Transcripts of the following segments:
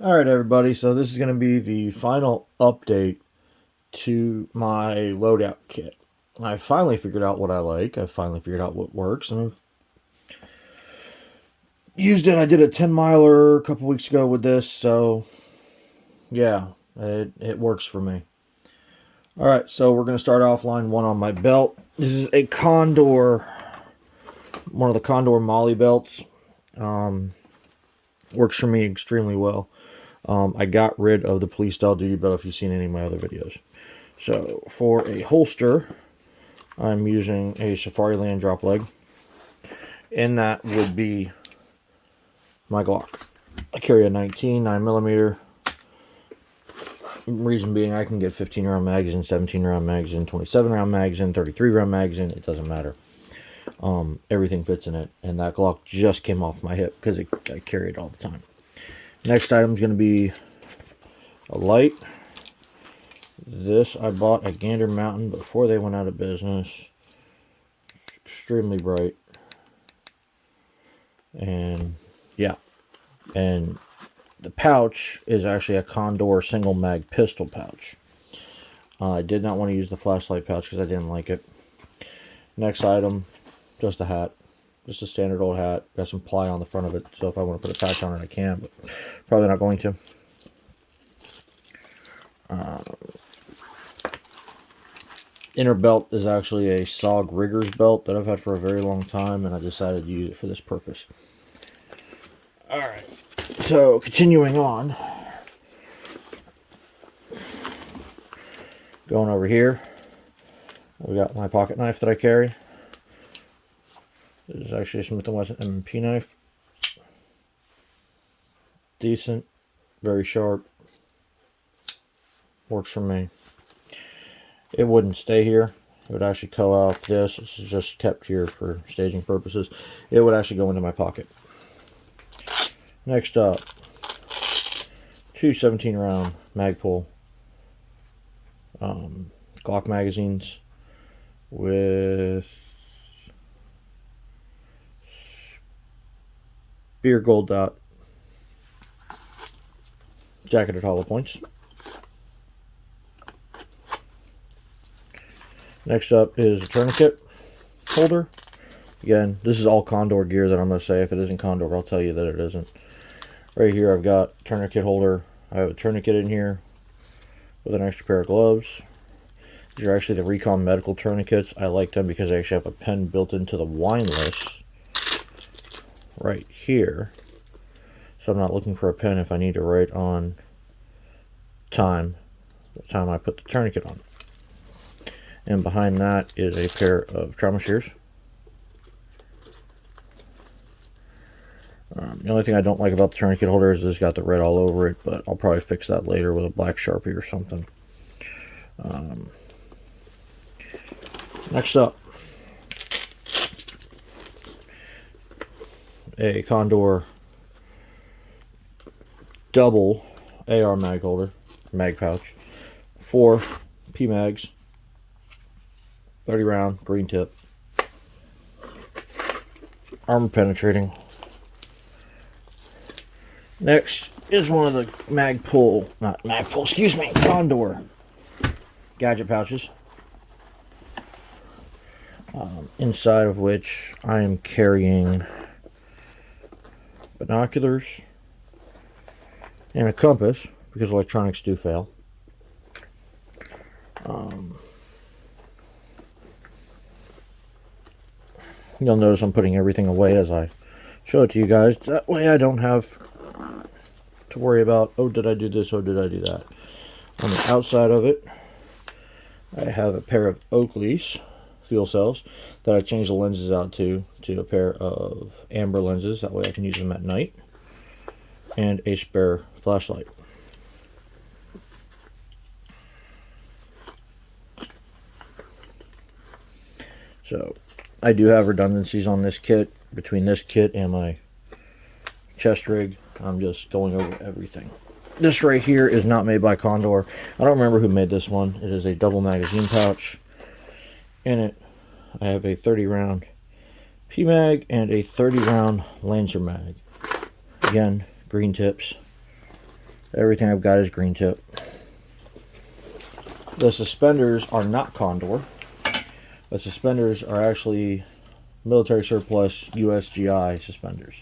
Alright everybody, so this is going to be the final update to my loadout kit. I finally figured out what I like, I finally figured out what works, and I've used it. I did a 10 miler a couple weeks ago with this, so yeah, it works for me. Alright, so we're going to start off line 1 on my belt. This is a Condor, one of the Condor Molly belts. Works for me extremely well. I got rid of the police style duty belt if you've seen any of my other videos. So for a holster, I'm using a Safari Land drop leg. And that would be my Glock. I carry a 19 9mm. Reason being, I can get 15 round mags in, 17 round mags in, 27 round mags in, 33 round mags in. It doesn't matter. Everything fits in it. And that Glock just came off my hip because I carry it all the time. Next item is going to be a light. This I bought at Gander Mountain before they went out of business. Extremely bright. And yeah. And the pouch is actually a Condor single mag pistol pouch. I did not want to use the flashlight pouch because I didn't like it. Next item, just a hat. Just a standard old hat. Got some ply on the front of it, so if I want to put a patch on it, I can, but probably not going to. Inner belt is actually a SOG Riggers belt that I've had for a very long time, and I decided to use it for this purpose. Alright, so continuing on. Going over here, we got my pocket knife that I carry. This is actually a Smith & Wesson M&P knife. Decent, very sharp. Works for me. It wouldn't stay here. It would actually go off this. This is just kept here for staging purposes. It would actually go into my pocket. Next up, two 17 round Magpul Glock magazines with beer gold dot jacketed hollow points. Next up is a tourniquet holder. Again, this is all Condor gear that I'm going to say. If it isn't Condor, I'll tell you that it isn't. Right here I've got a tourniquet holder. I have a tourniquet in here with an extra pair of gloves. These are actually the Recon medical tourniquets. I like them because they actually have a pen built into the wine list right here. So I'm not looking for a pen if I need to write on the time I put the tourniquet on. And behind that is a pair of trauma shears. The only thing I don't like about the tourniquet holder is it's got the red all over it, but I'll probably fix that later with a black Sharpie or something. Next up, a Condor double AR mag holder, mag pouch, 4 P-mags, 30 round, green tip, armor penetrating. Next is one of the Condor gadget pouches. Inside of which I am carrying binoculars and a compass because electronics do fail. You'll notice I'm putting everything away as I show it to you guys. That way I don't have to worry about, oh, did I do this, oh, did I do that. On the outside of it, I have a pair of Oakley's fuel cells that I changed the lenses out to a pair of amber lenses. That way I can use them at night. And a spare flashlight. So I do have redundancies on this kit. Between this kit and my chest rig, I'm just going over everything. This right here is not made by Condor. I don't remember who made this one. It is a double magazine pouch. In it, I have a 30 round P-mag and a 30 round Lancer mag. Again, green tips. Everything I've got is green tip. The suspenders are not Condor. The suspenders are actually military surplus USGI suspenders.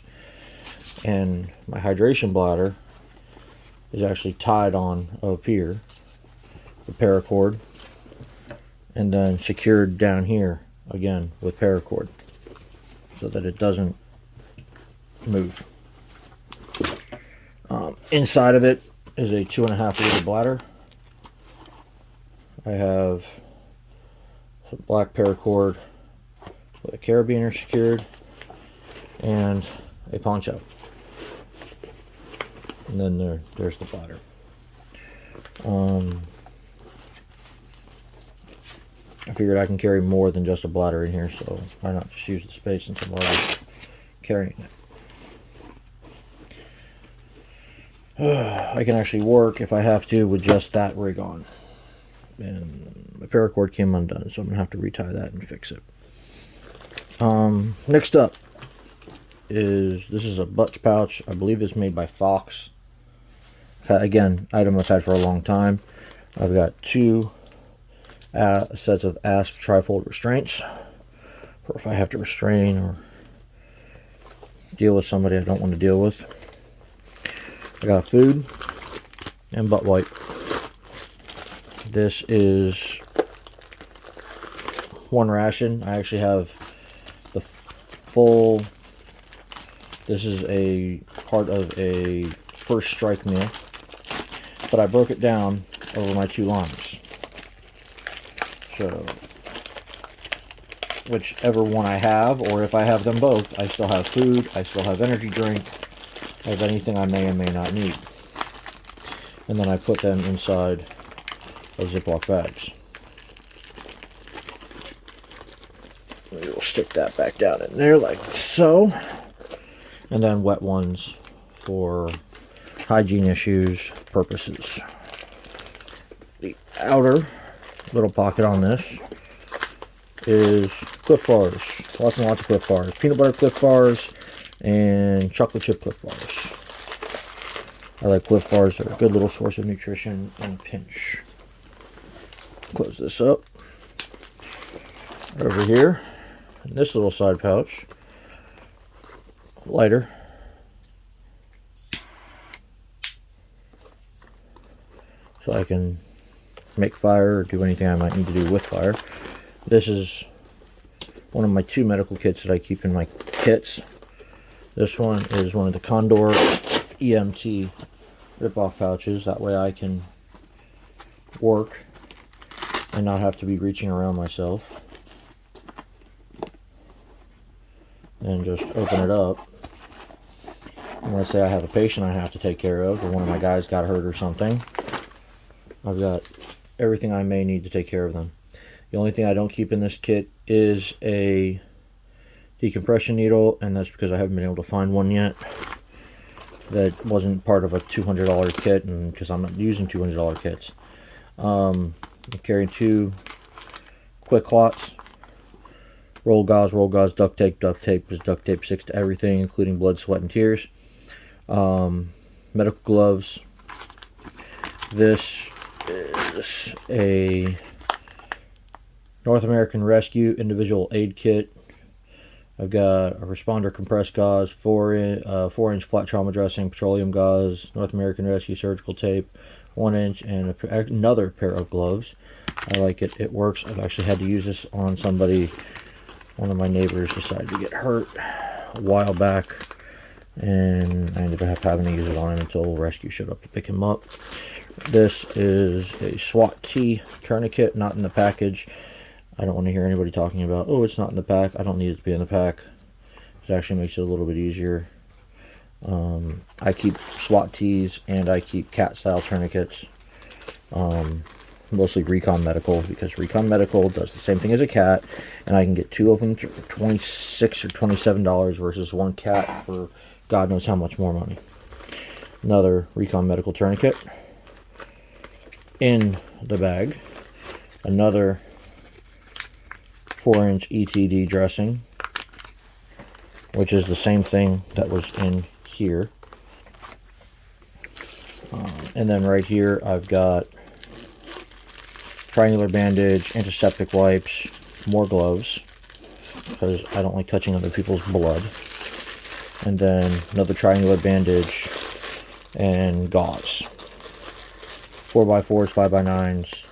And my hydration bladder is actually tied on up here, the paracord, and then secured down here again with paracord so that it doesn't move. Inside of it is a 2.5 liter bladder. I have some black paracord with a carabiner secured and a poncho. And then there's the bladder. I figured I can carry more than just a bladder in here, so why not just use the space since I'm already carrying it. I can actually work if I have to with just that rig on. And my paracord came undone, so I'm going to have to retie that and fix it. Next up is, this is a butch pouch. I believe it's made by Fox. Again, item I've had for a long time. I've got 2 sets of ASP trifold restraints for if I have to restrain or deal with somebody I don't want to deal with. I got food and butt wipe. This is 1 ration. I actually have the full, this is a part of a first strike meal, but I broke it down over my 2 lines. So whichever one I have, or if I have them both, I still have food, I still have energy drink, I have anything I may or may not need. And then I put them inside of Ziploc bags. We will stick that back down in there like so. And then wet ones for hygiene issues purposes. The outer little pocket on this is Cliff Bars. Lots and lots of Cliff Bars. Peanut butter Cliff Bars and chocolate chip Cliff Bars. I like Cliff Bars. They're a good little source of nutrition in a pinch. Close this up. Over here, in this little side pouch, lighter. So I can make fire or do anything I might need to do with fire. This is one of my 2 medical kits that I keep in my kits. This one is one of the Condor EMT rip-off pouches. That way I can work and not have to be reaching around myself. And just open it up. And let's say I have a patient I have to take care of, or one of my guys got hurt or something. I've got everything I may need to take care of them. The only thing I don't keep in this kit is a decompression needle, and that's because I haven't been able to find one yet. That wasn't part of a $200 kit, and because I'm not using $200 kits. I'm carrying 2 quick clots, roll gauze, duct tape because duct tape sticks to everything, including blood, sweat, and tears. Medical gloves. This is a North American Rescue individual aid kit. I've got a responder compressed gauze, 4-inch flat trauma dressing, petroleum gauze, North American Rescue surgical tape, 1-inch, and another pair of gloves. I like it. It works. I've actually had to use this on somebody. One of my neighbors decided to get hurt a while back, and I ended up having to use it on him until rescue showed up to pick him up. This is a SWAT T tourniquet, not in the package. I don't want to hear anybody talking about, oh, it's not in the pack. I don't need it to be in the pack. It actually makes it a little bit easier. I keep SWAT Ts and I keep cat style tourniquets. Mostly Recon Medical, because Recon Medical does the same thing as a cat, and I can get 2 of them for $26 or $27 versus 1 cat for God knows how much more money. Another Recon Medical tourniquet. In the bag, another 4-inch ETD dressing, which is the same thing that was in here. And then right here I've got triangular bandage, antiseptic wipes, more gloves, because I don't like touching other people's blood. And then another triangular bandage and gauze. 4x4s, 5x9s.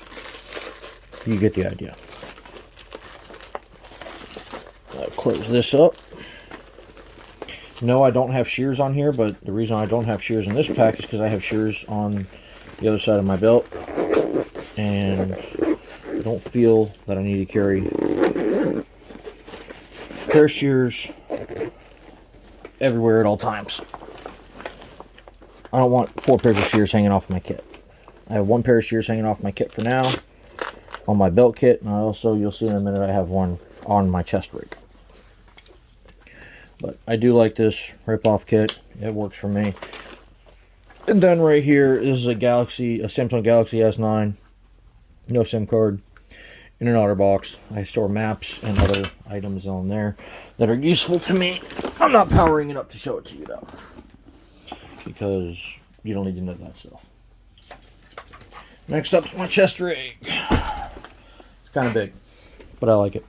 You get the idea. I'll close this up. No, I don't have shears on here, but the reason I don't have shears in this pack is because I have shears on the other side of my belt. And I don't feel that I need to carry a pair of shears everywhere at all times. I don't want 4 pairs of shears hanging off my kit. I have 1 pair of shears hanging off my kit for now, on my belt kit, and also, you'll see in a minute, I have one on my chest rig. But I do like this rip-off kit. It works for me. And then right here, this is a Samsung Galaxy S9. No SIM card. In an OtterBox. I store maps and other items on there that are useful to me. I'm not powering it up to show it to you, though, because you don't need to know that stuff. Next up's my chest rig. It's kind of big, but I like it.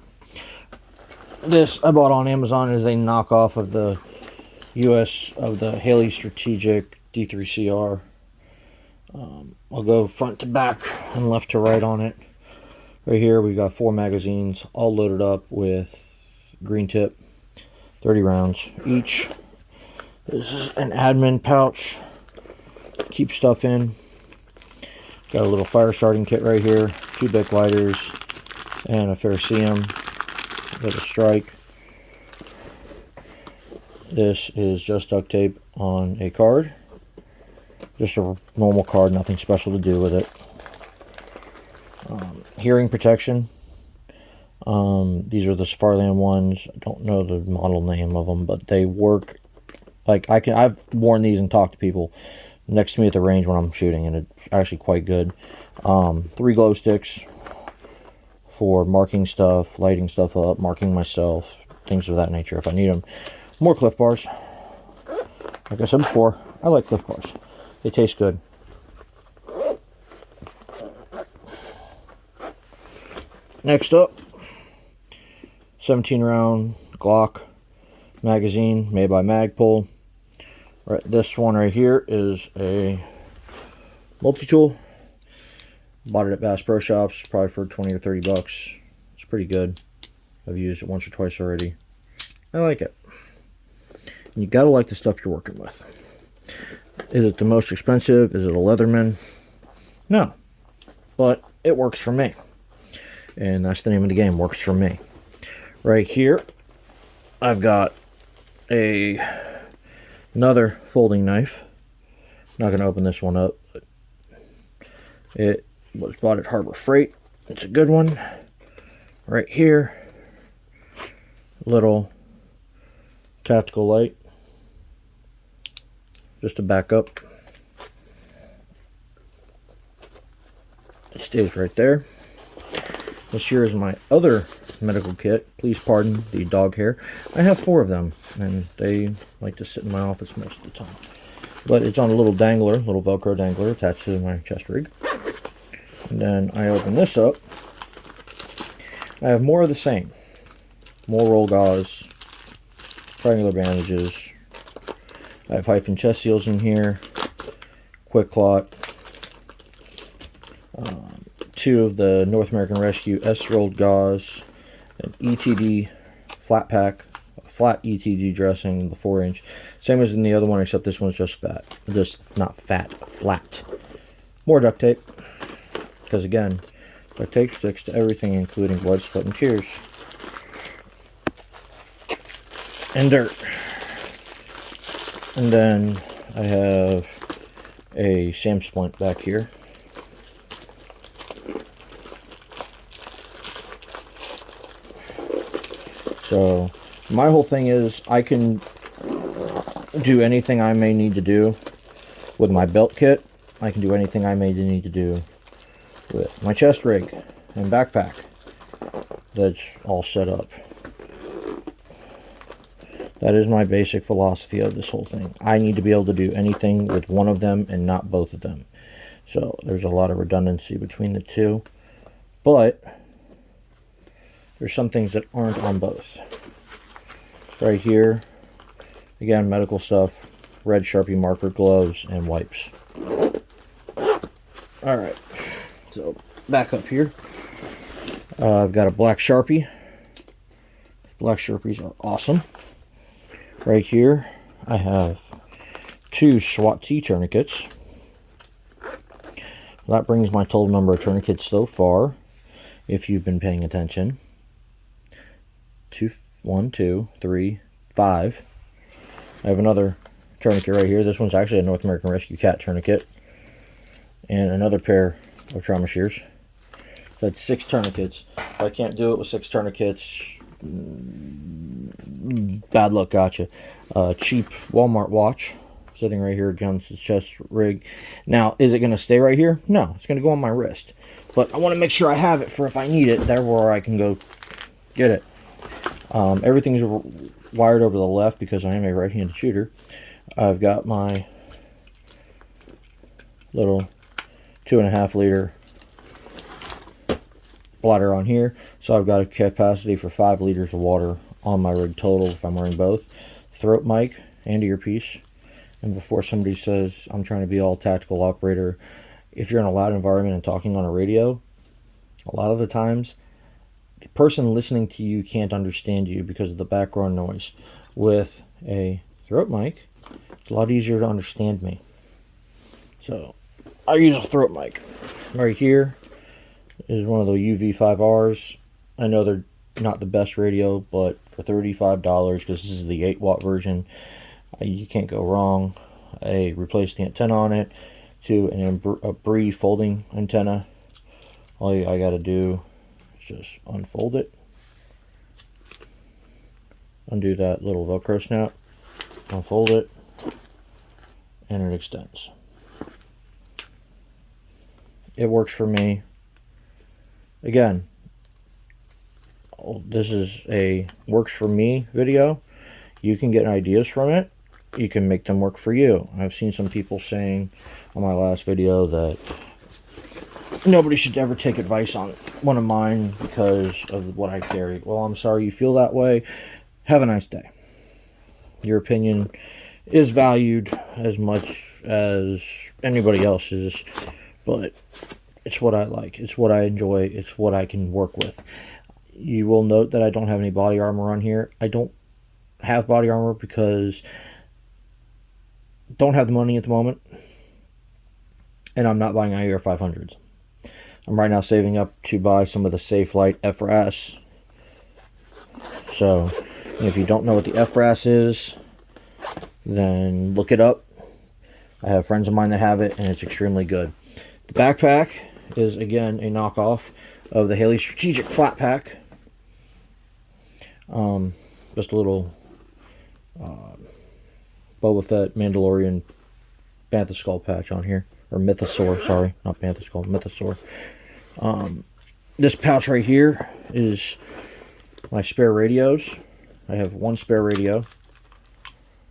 This I bought on Amazon as a knockoff of the Haley Strategic D3CR. I'll go front to back and left to right on it. Right here we've got 4 magazines, all loaded up with green tip, 30 rounds each. This is an admin pouch to keep stuff in. Got a little fire starting kit right here, 2 Bic lighters, and a Ferricium with a strike. This is just duct tape on a card. Just a normal card, nothing special to do with it. Hearing protection. These are the Safarland ones. I don't know the model name of them, but they work. Like I've worn these and talked to people next to me at the range when I'm shooting, and it's actually quite good. 3 glow sticks for marking stuff, lighting stuff up, marking myself, things of that nature if I need them. More Cliff Bars. Like I said before, I like Cliff Bars. They taste good. Next up, 17 round Glock magazine made by Magpul. Right, this one right here is a Multitool. Bought it at Bass Pro Shops, probably for 20 or 30 bucks. It's pretty good. I've used it once or twice already. I like it. And you gotta like the stuff you're working with. Is it the most expensive? Is it a Leatherman? No. But it works for me. And that's the name of the game, works for me. Right here, I've got another folding knife. Not going to open this one up, but it was bought at Harbor Freight. It's a good one. Right here, little tactical light, just to back up. It stays right there. This here is my other medical kit. Please pardon the dog hair. I have 4 of them, and they like to sit in my office most of the time. But it's on a little dangler, little Velcro dangler attached to my chest rig. And then I open this up. I have more of the same. More roll gauze, triangular bandages. I have hyphen chest seals in here, quick clot. 2 of the North American Rescue S-rolled gauze, an ETD flat pack, a flat ETD dressing, the 4-inch. Same as in the other one, except this one's just fat. Just not fat, flat. More duct tape, because again, duct tape sticks to everything, including blood, sweat, and tears. And dirt. And then I have a SAM splint back here. So my whole thing is I can do anything I may need to do with my belt kit. I can do anything I may need to do with my chest rig and backpack. That's all set up. That is my basic philosophy of this whole thing. I need to be able to do anything with one of them and not both of them. So there's a lot of redundancy between the two. But there's some things that aren't on both. Right here, again, medical stuff, red Sharpie marker, gloves, and wipes. Alright, so back up here. I've got a black Sharpie. Black Sharpies are awesome. Right here, I have 2 SWAT T tourniquets. That brings my total number of tourniquets so far, if you've been paying attention. 1, 2, 3, 5. I have another tourniquet right here. This one's actually a North American Rescue Cat tourniquet. And another pair of trauma shears. So that's 6 tourniquets. If I can't do it with 6 tourniquets, bad luck, gotcha. Cheap Walmart watch sitting right here against the chest rig. Now, is it going to stay right here? No, it's going to go on my wrist. But I want to make sure I have it for if I need it, there where I can go get it. Everything's wired over the left because I am a right-handed shooter. I've got my little 2.5 liter bladder on here, so I've got a capacity for 5 liters of water on my rig total if I'm wearing both. Throat mic and earpiece. And before somebody says I'm trying to be all tactical operator, if you're in a loud environment and talking on a radio, a lot of the times the person listening to you can't understand you because of the background noise. With a throat mic, it's a lot easier to understand me. So I use a throat mic. Right here is one of the UV5Rs. I know they're not the best radio, but for $35, because this is the 8-watt version, you can't go wrong. I replaced the antenna on it to a Bree folding antenna. All I got to do is just unfold it, undo that little Velcro snap, unfold it, and it extends. It works for me. Again, this is a works for me video. You can get ideas from it. You can make them work for you. I've seen some people saying on my last video that nobody should ever take advice on one of mine because of what I carry. Well, I'm sorry you feel that way. Have a nice day. Your opinion is valued as much as anybody else's, but it's what I like. It's what I enjoy. It's what I can work with. You will note that I don't have any body armor on here. I don't have body armor because I don't have the money at the moment, and I'm not buying IR 500s. I'm right now saving up to buy some of the Safelite FRAS. So if you don't know what the FRAS is, then look it up. I have friends of mine that have it, and it's extremely good. The backpack is, again, a knockoff of the Haley Strategic Flat Pack. Just a little Boba Fett, Mandalorian, Bantha Skull patch on here. Or Mythosaur, sorry. Not Bantha Skull, Mythosaur. This pouch right here is my spare radios. I have 1 spare radio.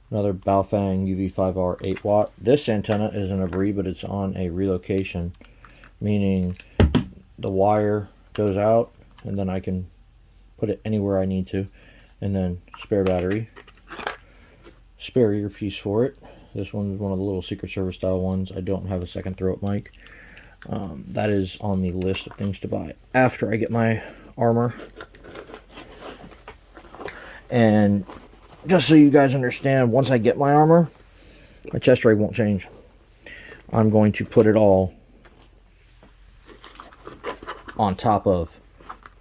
Another Baofeng UV5R 8-watt. This antenna isn't a Bree, but it's on a relocation. Meaning the wire goes out, and then I can put it anywhere I need to. And then spare battery. Spare earpiece for it. This one's one of the little Secret Service style ones. I don't have a second throat mic. That is on the list of things to buy after I get my armor. And just so you guys understand, once I get my armor, my chest ray won't change. I'm going to put it all on top of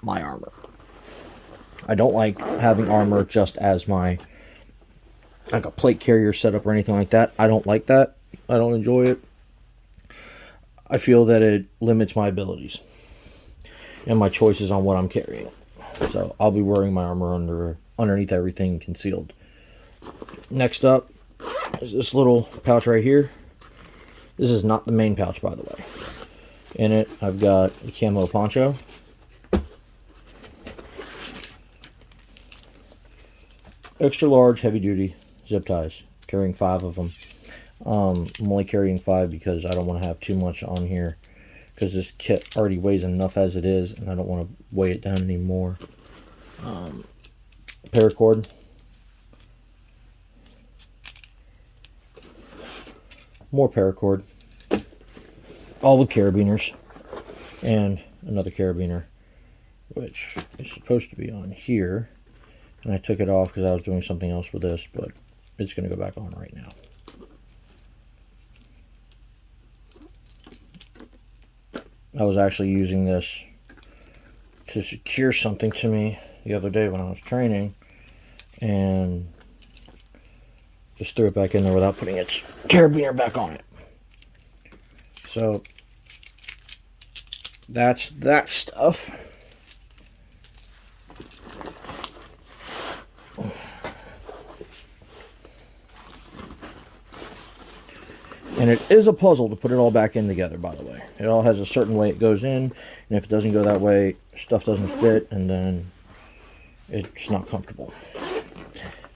my armor. I don't like having armor just as my, like a plate carrier setup or anything like that. I don't like that. I don't enjoy it. I feel that it limits my abilities and my choices on what I'm carrying. So I'll be wearing my armor underneath everything concealed. Next up is this little pouch right here. This is not the main pouch, by the way. In it, I've got a camo poncho. extra large, heavy duty zip ties, carrying 5 of them. I'm only carrying 5 because I don't want to have too much on here, because this kit already weighs enough as it is, and I don't want to weigh it down anymore. Paracord, more paracord, all with carabiners, and another carabiner, which is supposed to be on here, and I took it off because I was doing something else with this, but it's going to go back on right now. I was actually using this to secure something to me the other day when I was training, and just threw it back in there without putting its carabiner back on it. So that's that stuff. And it is a puzzle to put it all back in together, by the way. It all has a certain way it goes in, and if it doesn't go that way, stuff doesn't fit, and then it's not comfortable.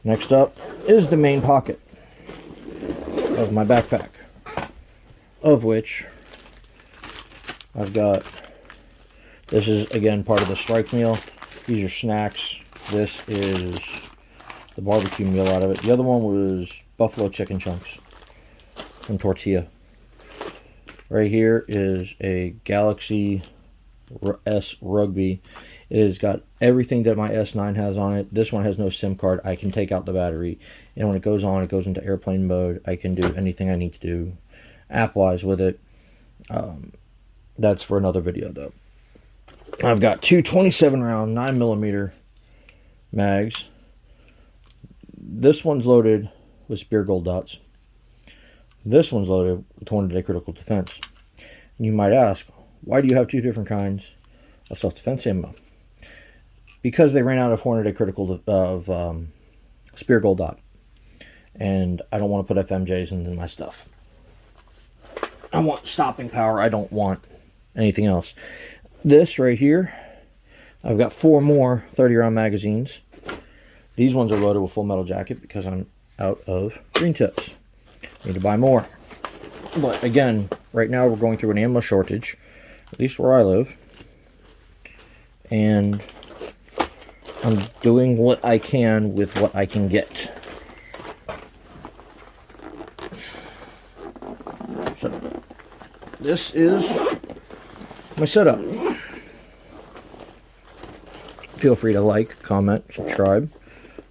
Next up is the main pocket of my backpack, of which I've got, this is again part of the strike meal. These are snacks. This is the barbecue meal out of it. The other one was buffalo chicken chunks from Tortilla. Right here is a Galaxy S Rugby. It has got everything that my S9 has on it. This one has no SIM card. I can take out the battery, and when it goes on, it goes into airplane mode. I can do anything I need to do app-wise with it. That's for another video, though. I've got two 27-round 9mm mags. This one's loaded with Spear Gold dots. This one's loaded with 200-day critical defense. And you might ask, why do you have two different kinds of self-defense ammo? Because they ran out of 400-day critical of Spear Gold dot, and I don't want to put FMJs into my stuff. I want stopping power. I don't want anything else. This right here, I've got 4 more 30-round magazines. These ones are loaded with Full Metal Jacket because I'm out of green tips. Need to buy more. But again, right now we're going through an ammo shortage, at least where I live, and I'm doing what I can with what I can get. So this is my setup. Feel free to like, comment, subscribe.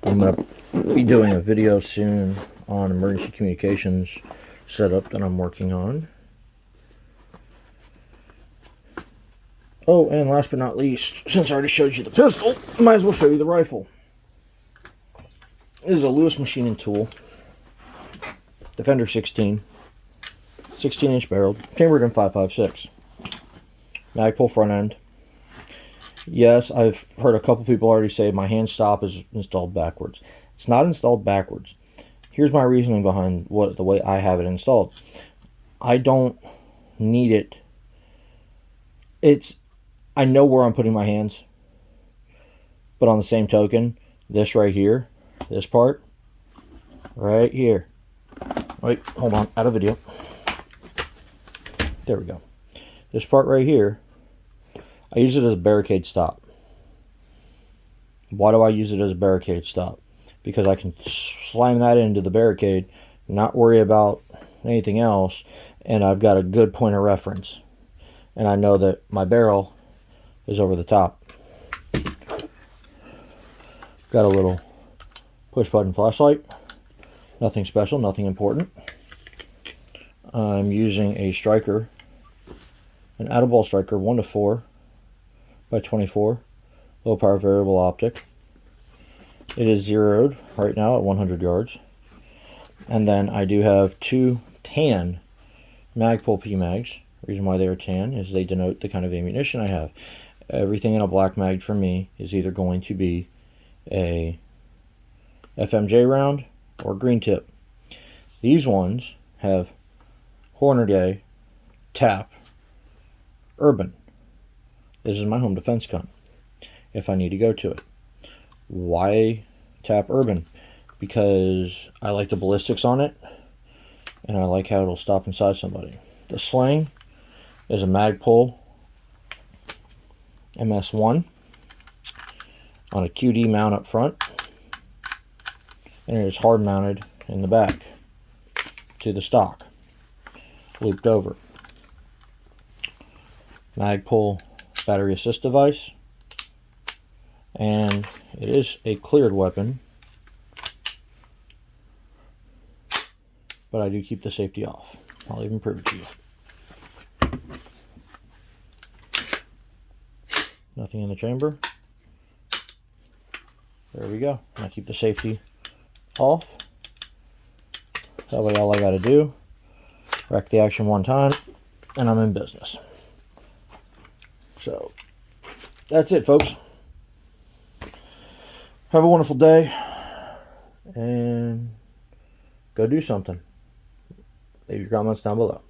I'm going to be doing a video soon on emergency communications setup that I'm working on. Oh, and last but not least, since I already showed you the pistol, I might as well show you the rifle. This is a Lewis machining tool. Defender 16. 16-inch barreled. Chambered in 5.56. Magpul front end. Yes, I've heard a couple people already say my hand stop is installed backwards. It's not installed backwards. Here's my reasoning behind the way I have it installed. I don't need it. I know where I'm putting my hands, but on the same token, this right here, this part, right here. Wait, hold on, out of video. There we go. This part right here, I use it as a barricade stop. Why do I use it as a barricade stop? Because I can slam that into the barricade, not worry about anything else, and I've got a good point of reference. And I know that my barrel is over the top. Got a little push button flashlight. Nothing special, nothing important. I'm using a striker, an out-of-ball striker, 1-4 by 24, low power variable optic. It is zeroed right now at 100 yards. And then I do have 2 tan Magpul PMags. The reason why they are tan is they denote the kind of ammunition I have. Everything in a black mag for me is either going to be a FMJ round or green tip. These ones have Hornady Tap Urban. This is my home defense gun if I need to go to it. Why Tap Urban, because I like the ballistics on it, and I like how it'll stop inside somebody. The sling is a Magpul MS1 on a QD mount up front, and it is hard mounted in the back to the stock, looped over. Magpul battery assist device, and it is a cleared weapon, but I do keep the safety off. I'll even prove it to you. Nothing in the chamber. There we go. And I keep the safety off. That way all I got to do, rack the action one time, and I'm in business. So, that's it, folks. Have a wonderful day, and go do something. Leave your comments down below.